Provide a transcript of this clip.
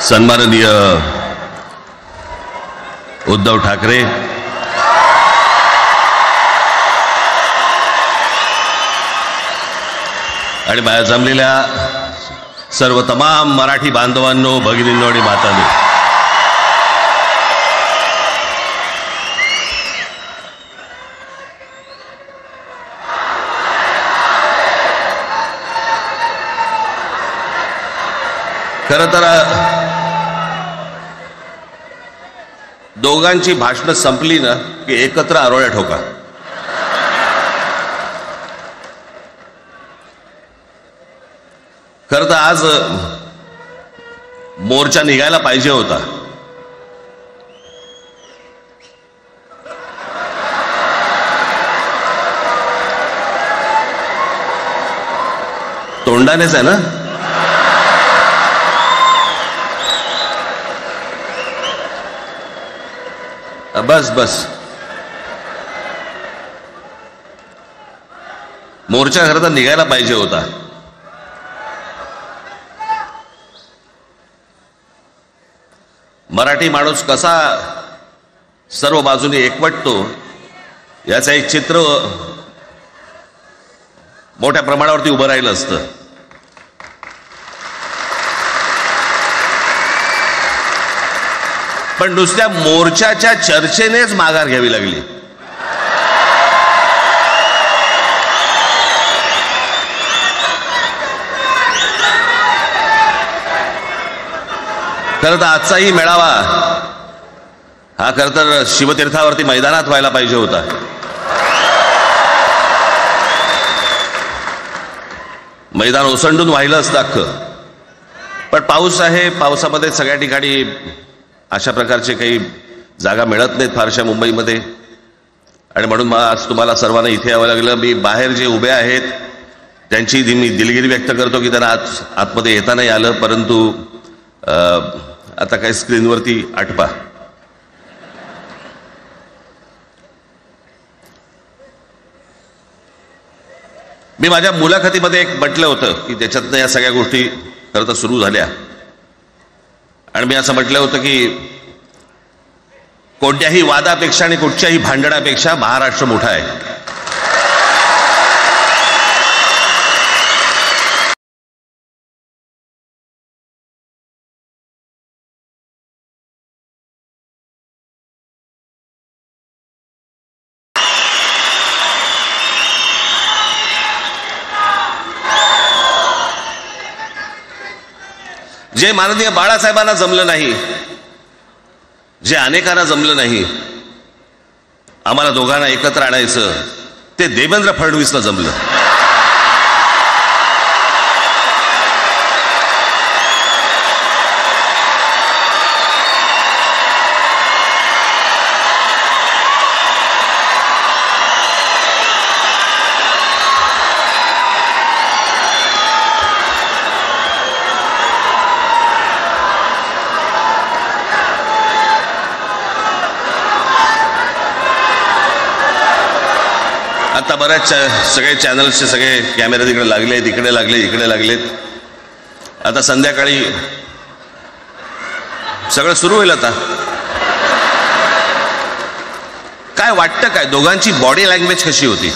सन्माननीय उद्धव ठाकरे, आणि माझ्या जमलेल्या सर्व तमाम मराठी बांधवांनो, भगिनींनो आणि मातांनो, खरं तर दोघांची भाषणं संपली ना की एकत्र आरोळ्या ठोका. खरं तर आज मोर्चा निघायला पाहिजे होता. तोंडानेच आहे ना. बस बस, मोर्चा खरं तर निघायला पाहिजे होता. मराठी माणूस कसा सर्व बाजूने एकवटतो याचं एक चित्र मोठ्या प्रमाणावरती उभं राहिलं असतं. पण नुसत्या मोर्चाच्या चर्चेनेच माघार घ्यावी लागली. खरं तर आजचाही मेळावा हा खरं तर शिवतीर्थावरती मैदानात व्हायला पाहिजे होता. मैदान ओसंडून वाहिलं असतं अख्खं. पण पाऊस आहे, पावसामध्ये सगळ्या ठिकाणी अशा प्रकारचे काही जागा मिळत नाहीत फारशा मुंबईमध्ये, आणि म्हणून आज तुम्हाला सर्वांना इथे यावं लागलं. मी बाहेर जे उभे आहेत त्यांची मी दिलगिरी व्यक्त करतो की त्यांना आतमध्ये येता नाही आलं, परंतु आता काही स्क्रीनवरती आठवा. मी माझ्या मुलाखतीमध्ये एक म्हटलं होतं की त्याच्यातनं या सगळ्या गोष्टी खरं तर सुरू झाल्या, आणि मी असं म्हटलं होतं की कोणत्याही वादापेक्षा आणि कुठच्याही भांडणापेक्षा महाराष्ट्र मोठा आहे. जे माननीय बाळासाहेबांना जमलं नाही, जे अनेकांना जमलं नाही, आम्हाला दोघांना एकत्र आणायचं, ते देवेंद्र फडणवीसला जमलं. आता बऱ्याच सगळे चॅनल्सचे सगळे कॅमेरे तिकडे लागले, इकडे लागले, इकडे लागलेत. आता संध्याकाळी सगळं सुरू होईल. आता काय वाटतं, काय दोघांची बॉडी लँग्वेज कशी होती?